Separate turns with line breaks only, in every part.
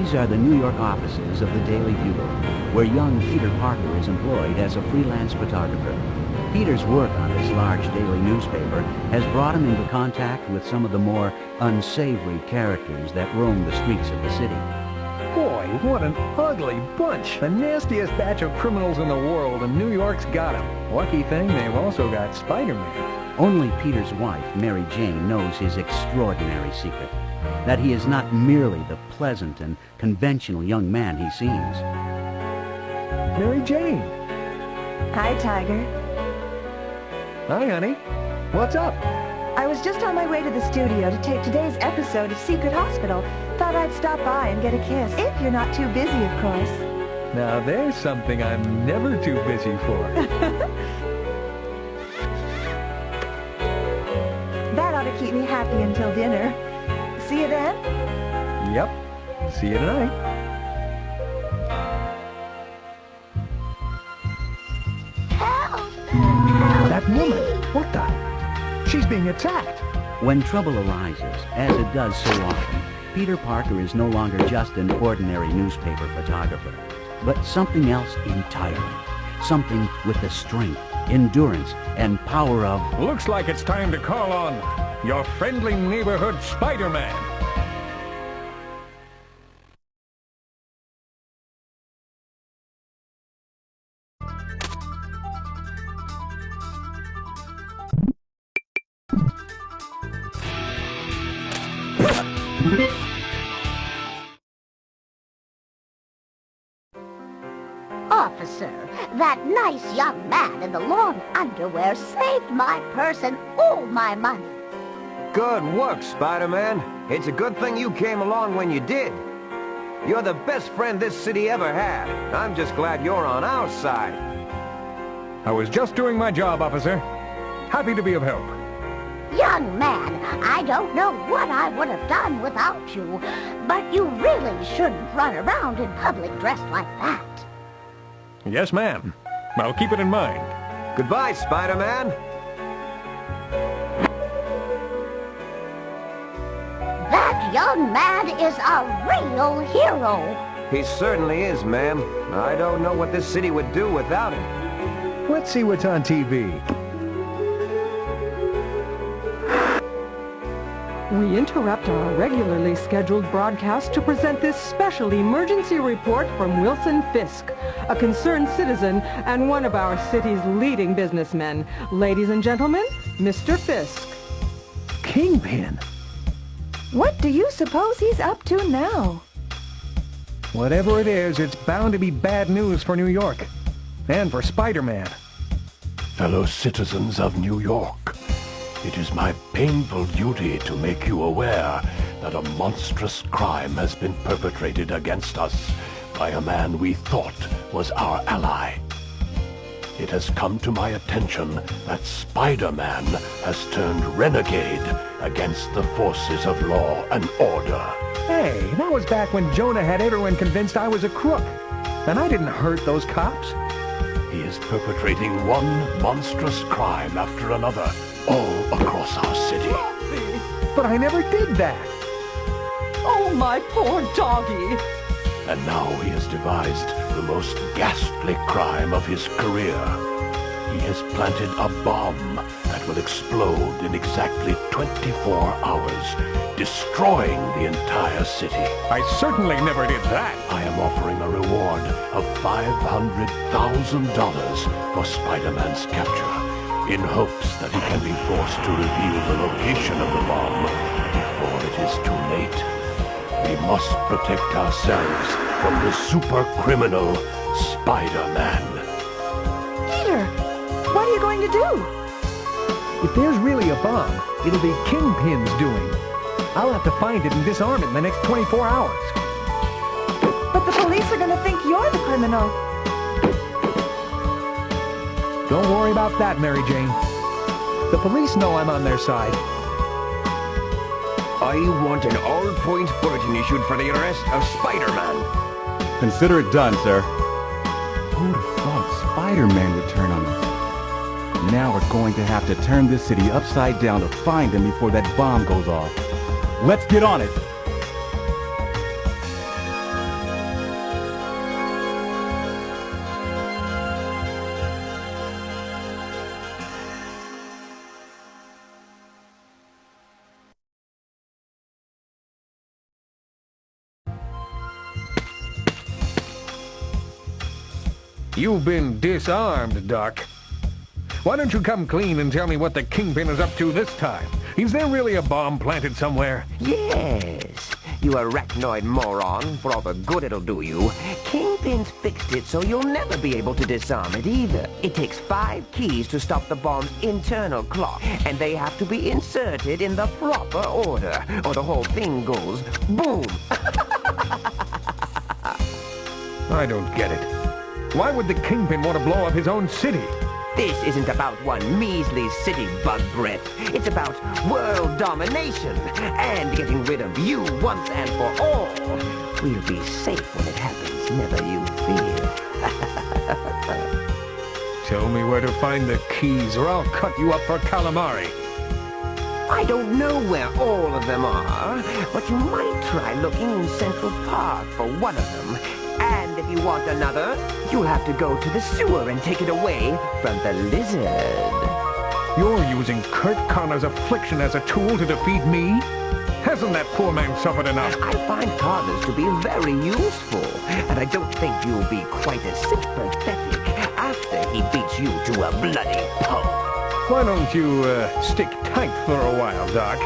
These are the New York offices of the Daily Bugle, where young Peter Parker is employed as a freelance photographer. Peter's work on this large daily newspaper has brought him into contact with some of the more unsavory characters that roam the streets of the city.
Boy, what an ugly bunch! The nastiest batch of criminals in the world, and New York's got them. Lucky thing, they've also got Spider-Man.
Only Peter's wife, Mary Jane, knows his extraordinary secret. That he is not merely the pleasant and conventional young man he seems.
Mary Jane!
Hi, Tiger.
Hi, honey. What's up?
I was just on my way to the studio to tape today's episode of Secret Hospital. Thought I'd stop by and get a kiss. If you're not too busy, of course.
Now there's something I'm never too busy for.
That ought to keep me happy until dinner. See you then?
Yep. See you tonight.
Help!
That woman! What the? She's being attacked!
When trouble arises, as it does so often, Peter Parker is no longer just an ordinary newspaper photographer, but something else entirely. Something with the strength, endurance, and power of...
Looks like it's time to call on your friendly neighborhood Spider-Man.
Officer, that nice young man in the long underwear saved my purse and all my money.
Good work, Spider-Man. It's a good thing you came along when you did. You're the best friend this city ever had. I'm just glad you're on our side.
I was just doing my job, officer. Happy to be of help.
Young man, I don't know what I would have done without you, but you really shouldn't run around in public dressed like that.
Yes, ma'am. I'll keep it in mind.
Goodbye, Spider-Man.
That young man is a real hero.
He certainly is, ma'am. I don't know what this city would do without him.
Let's see what's on TV.
We interrupt our regularly scheduled broadcast to present this special emergency report from Wilson Fisk, a concerned citizen and one of our city's leading businessmen. Ladies and gentlemen, Mr. Fisk.
Kingpin!
What do you suppose he's up to now?
Whatever it is, it's bound to be bad news for New York. And for Spider-Man.
Fellow citizens of New York, it is my painful duty to make you aware that a monstrous crime has been perpetrated against us by a man we thought was our ally. It has come to my attention that Spider-Man has turned renegade against the forces of law and order.
Hey, that was back when Jonah had everyone convinced I was a crook. And I didn't hurt those cops.
He is perpetrating one monstrous crime after another all across our city.
But I never did that.
Oh, my poor doggy.
And now he has devised the most ghastly crime of his career. He has planted a bomb that will explode in exactly 24 hours, destroying the entire city.
I certainly never did that.
I am offering a reward of $500,000 for Spider-Man's capture, in hopes that he can be forced to reveal the location of the bomb before it is too late. We must protect ourselves from the super criminal Spider-Man.
Peter, what are you going to do?
If there's really a bomb, it'll be Kingpin's doing. I'll have to find it and disarm it in the next 24 hours.
But the police are going to think you're the criminal.
Don't worry about that, Mary Jane. The police know I'm on their side.
I want an all-point bulletin issued for the arrest of Spider-Man.
Consider it done, sir. Who'd have thought Spider-Man would turn on us? Now we're going to have to turn this city upside down to find him before that bomb goes off. Let's get on it!
You've been disarmed, Doc. Why don't you come clean and tell me what the Kingpin is up to this time? Is there really a bomb planted somewhere?
Yes, you arachnoid moron, for all the good it'll do you. Kingpin's fixed it so you'll never be able to disarm it either. It takes 5 keys to stop the bomb's internal clock, and they have to be inserted in the proper order, or the whole thing goes boom.
I don't get it. Why would the Kingpin want to blow up his own city?
This isn't about one measly city bug breath. It's about world domination and getting rid of you once and for all. We'll be safe when it happens, never you fear.
Tell me where to find the keys or I'll cut you up for calamari.
I don't know where all of them are, but you might try looking in Central Park for one of them. And if you want another, you'll have to go to the sewer and take it away from the lizard.
You're using Kurt Connor's affliction as a tool to defeat me? Hasn't that poor man suffered enough?
I find Connors to be very useful, and I don't think you'll be quite as sympathetic after he beats you to a bloody pulp.
Why don't you, stick tight for a while, Doc?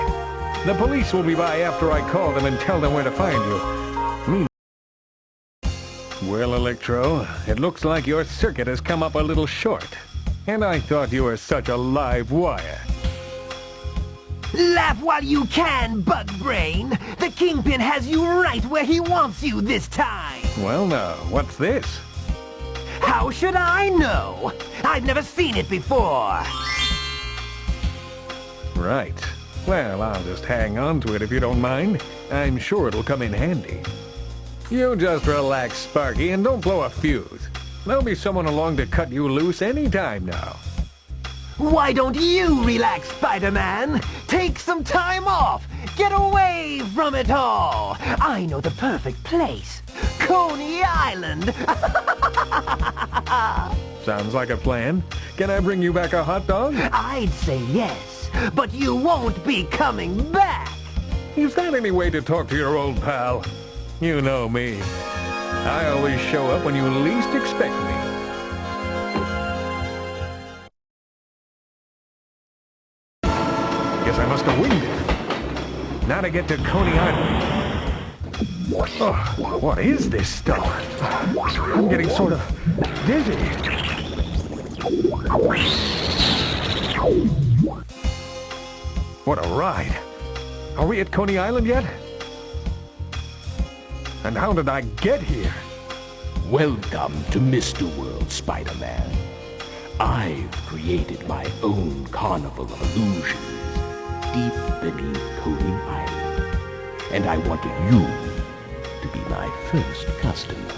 The police will be by after I call them and tell them where to find you. Well, Electro, it looks like your circuit has come up a little short. And I thought you were such a live wire.
Laugh while you can, bug brain! The Kingpin has you right where he wants you this time!
Well now, what's this?
How should I know? I've never seen it before!
Right. Well, I'll just hang on to it if you don't mind. I'm sure it'll come in handy. You just relax, Sparky, and don't blow a fuse. There'll be someone along to cut you loose any time now.
Why don't you relax, Spider-Man? Take some time off! Get away from it all! I know the perfect place. Coney Island!
Sounds like a plan. Can I bring you back a hot dog?
I'd say yes, but you won't be coming back!
Is that any way to talk to your old pal? You know me. I always show up when you least expect me. Guess I must have winged it. Now to get to Coney Island. Oh, what is this stuff? I'm getting sort of dizzy. What a ride. Are we at Coney Island yet? And how did I get here?
Welcome to Mr. World, Spider-Man. I've created my own carnival of illusions deep beneath Coney Island. And I wanted you to be my first customer.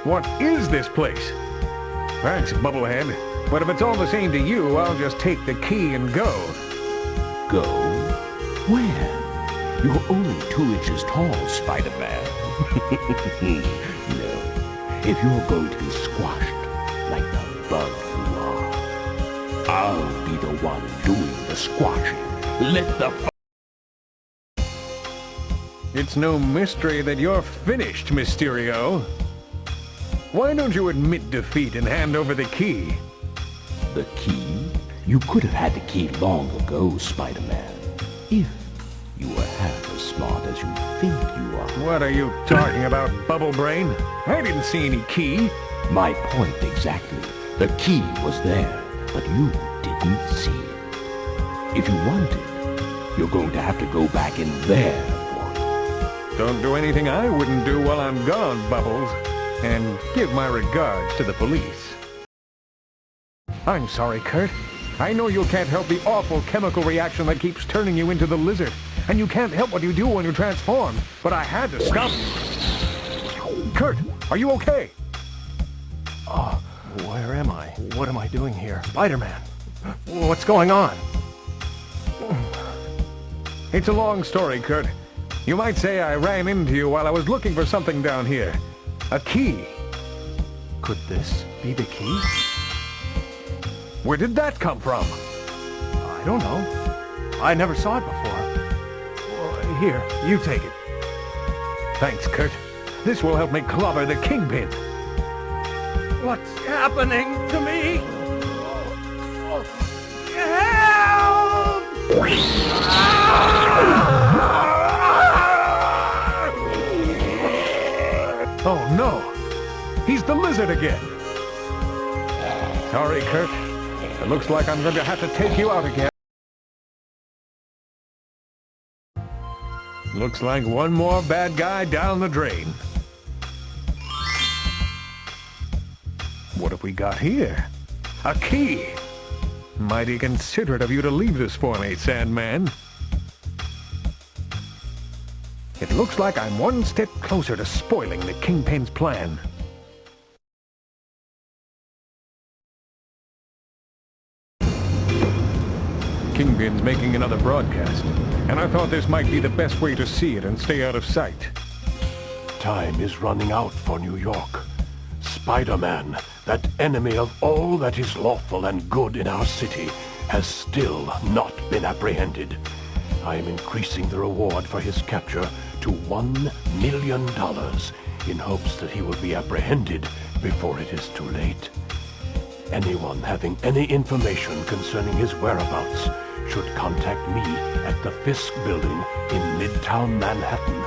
What is this place? Thanks, Bubblehead. But if it's all the same to you, I'll just take the key and go.
Go? Where? You're only 2 inches tall, Spider-Man. No. If you're going to be squashed like the bug you are, I'll be the one doing the squashing. Let the...
It's no mystery that you're finished, Mysterio. Why don't you admit defeat and hand over the key?
The key? You could have had the key long ago, Spider-Man. If you were half as smart as you think you are.
What are you talking about, Bubble Brain? I didn't see any key.
My point exactly. The key was there, but you didn't see it. If you want it, you're going to have to go back in there for it.
Don't do anything I wouldn't do while I'm gone, Bubbles. And give my regards to the police. I'm sorry, Kurt. I know you can't help the awful chemical reaction that keeps turning you into the lizard. And you can't help what you do when you transform. But I had to stop you. Kurt, are you okay?
Oh, where am I? What am I doing here? Spider-Man! What's going on?
It's a long story, Kurt. You might say I ran into you while I was looking for something down here. A key.
Could this be the key?
Where did that come from?
I don't know. I never saw it before. Here, you take it.
Thanks, Kurt. This will help me clobber the Kingpin.
What's happening to me?
Oh no! He's the lizard again! Sorry, Kurt. It looks like I'm going to have to take you out again. Looks like one more bad guy down the drain. What have we got here? A key! Mighty considerate of you to leave this for me, Sandman. It looks like I'm one step closer to spoiling the Kingpin's plan. Kingpin's making another broadcast, and I thought this might be the best way to see it and stay out of sight.
Time is running out for New York. Spider-Man, that enemy of all that is lawful and good in our city, has still not been apprehended. I am increasing the reward for his capture to $1 million in hopes that he will be apprehended before it is too late. Anyone having any information concerning his whereabouts should contact me at the Fisk Building in Midtown Manhattan.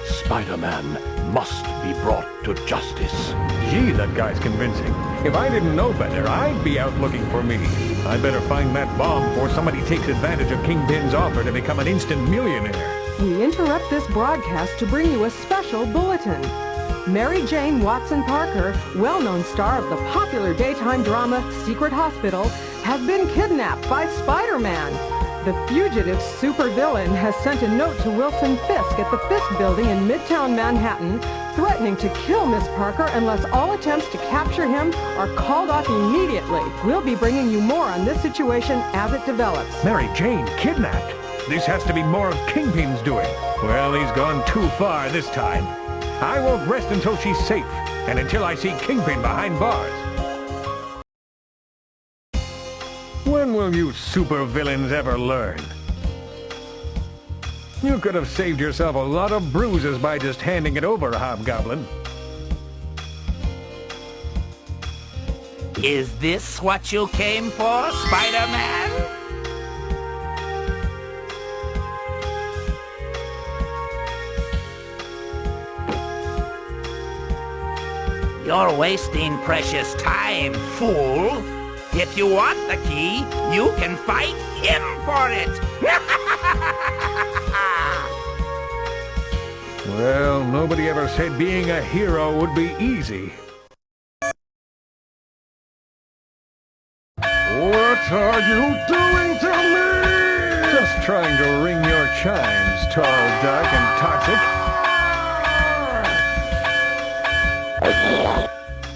Spider-Man must be brought to justice.
Gee, that guy's convincing. If I didn't know better, I'd be out looking for me. I better find that bomb before somebody takes advantage of Kingpin's offer to become an instant millionaire.
We interrupt this broadcast to bring you a special bulletin. Mary Jane Watson Parker, well-known star of the popular daytime drama Secret Hospital, has been kidnapped by Spider-Man. The fugitive supervillain has sent a note to Wilson Fisk at the Fisk Building in Midtown Manhattan, threatening to kill Miss Parker unless all attempts to capture him are called off immediately. We'll be bringing you more on this situation as it develops.
Mary Jane kidnapped? This has to be more of Kingpin's doing. Well, he's gone too far this time. I won't rest until she's safe, and until I see Kingpin behind bars. When will you supervillains ever learn? You could have saved yourself a lot of bruises by just handing it over, Hobgoblin.
Is this what you came for, Spider-Man? You're wasting precious time, fool. If you want the key, you can fight him for it.
Well, nobody ever said being a hero would be easy. What are you doing to me? Just trying to ring your chimes, tall, dark, and toxic.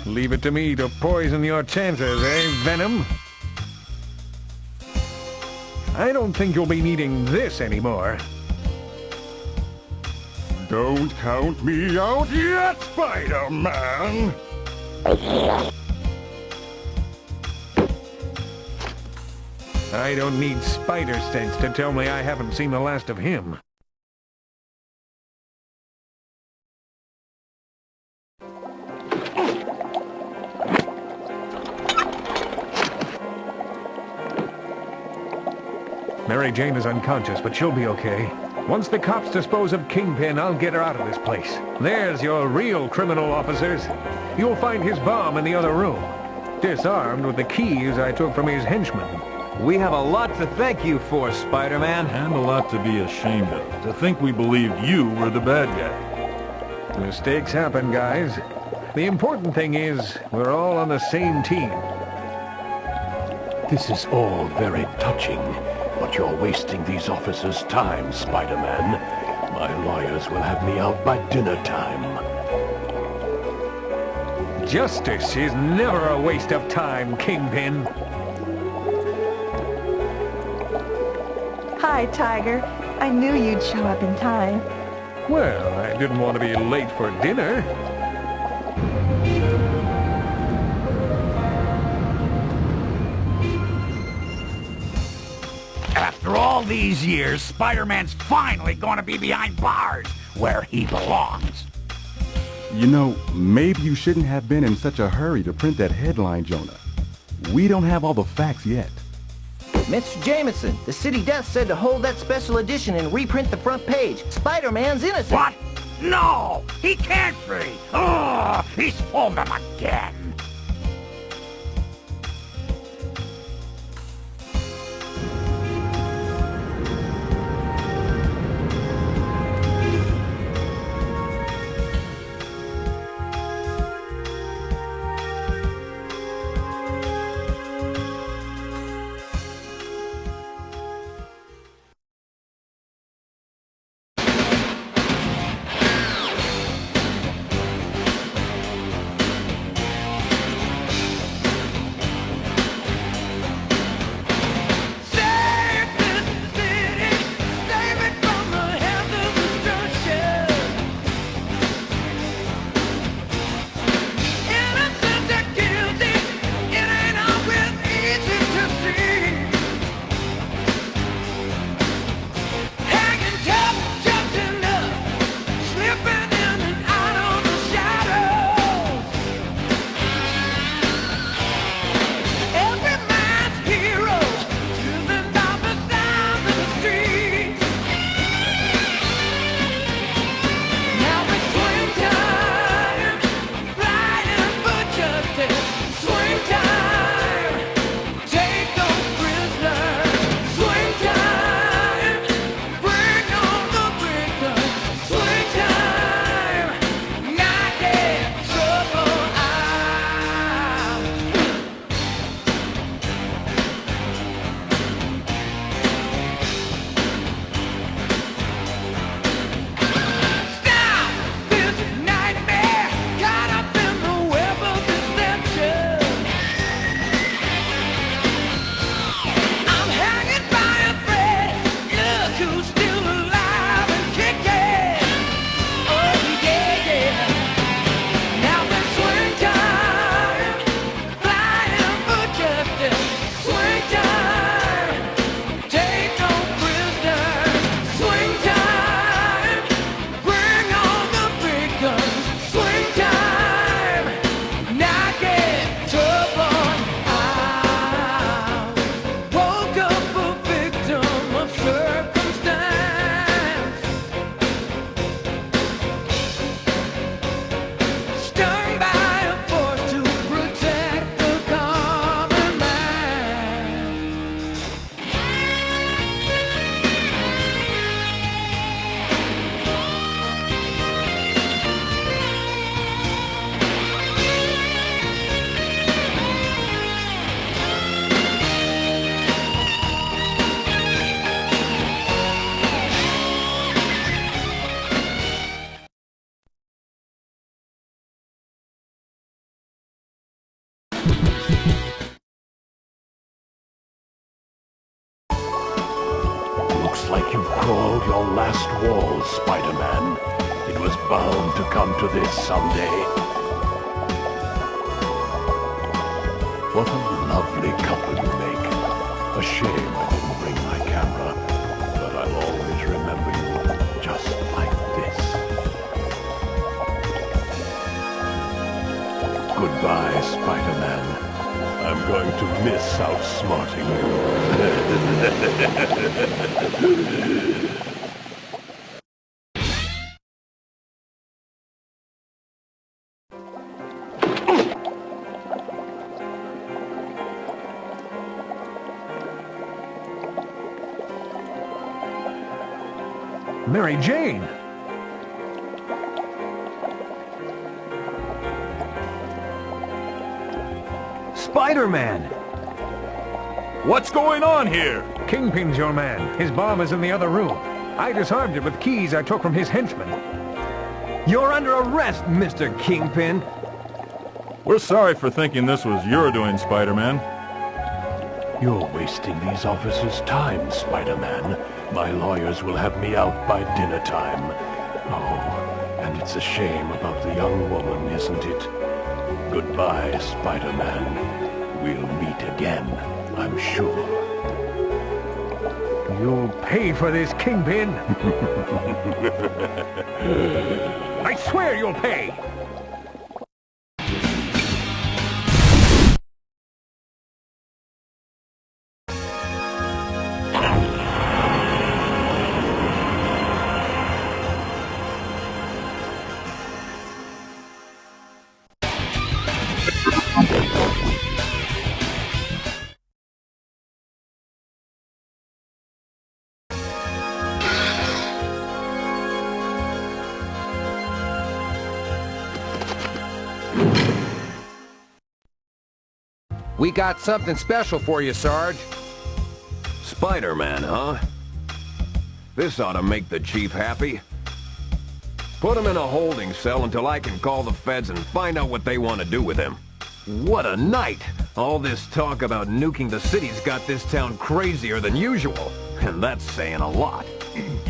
Leave it to me to poison your chances, eh, Venom? I don't think you'll be needing this anymore. Don't count me out yet, Spider-Man! I don't need spider sense to tell me I haven't seen the last of him. Mary Jane is unconscious, but she'll be okay. Once the cops dispose of Kingpin, I'll get her out of this place. There's your real criminal officers. You'll find his bomb in the other room, disarmed with the keys I took from his henchmen.
We have a lot to thank you for, Spider-Man.
And a lot to be ashamed of. To think we believed you were the bad guy.
Mistakes happen, guys. The important thing is, we're all on the same team.
This is all very touching, but you're wasting these officers' time, Spider-Man. My lawyers will have me out by dinner time.
Justice is never a waste of time, Kingpin.
Hi, Tiger. I knew you'd show up in time.
Well, I didn't want to be late for dinner.
After all these years, Spider-Man's finally going to be behind bars, where he belongs.
You know, maybe you shouldn't have been in such a hurry to print that headline, Jonah. We don't have all the facts yet.
Mr. Jameson, the city desk said to hold that special edition and reprint the front page. Spider-Man's innocent.
What? No! He can't be! Oh, he's fooled them again!
Looks like you've crawled your last wall, Spider-Man. It was bound to come to this someday. What a lovely couple you make. A shame I didn't bring my camera, but I'll always remember you just like this. Goodbye, Spider-Man. I'm going to miss outsmarting you.
Mary Jane! Spider-Man!
What's going on here?
Kingpin's your man. His bomb is in the other room. I disarmed it with keys I took from his henchmen. You're under arrest, Mr. Kingpin!
We're sorry for thinking this was your doing, Spider-Man.
You're wasting these officers' time, Spider-Man. My lawyers will have me out by dinner time. Oh, and it's a shame about the young woman, isn't it? Goodbye, Spider-Man. We'll meet again, I'm sure.
You'll pay for this, Kingpin. I swear you'll pay.
We got something special for you, Sarge.
Spider-Man, huh? This ought to make the chief happy. Put him in a holding cell until I can call the feds and find out what they want to do with him. What a night! All this talk about nuking the city's got this town crazier than usual. And that's saying a lot.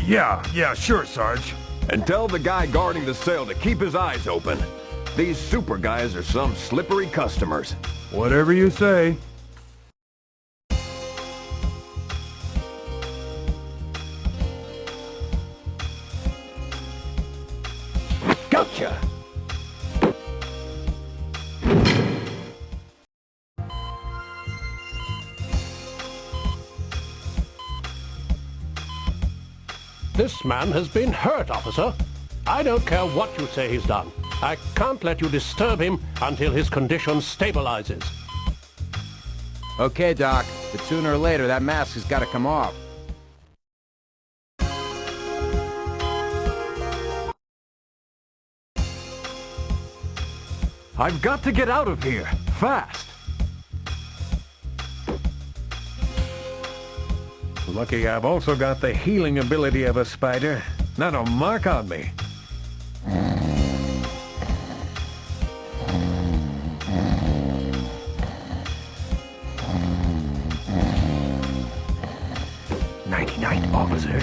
Yeah, sure, Sarge.
And tell the guy guarding the cell to keep his eyes open. These super guys are some slippery customers.
Whatever you say.
Gotcha!
This man has been hurt, officer. I don't care what you say he's done. I can't let you disturb him until his condition stabilizes.
Okay, Doc, but sooner or later that mask has got to come off.
I've got to get out of here, fast. Lucky I've also got the healing ability of a spider. Not a mark on me. Nighty-night, officer.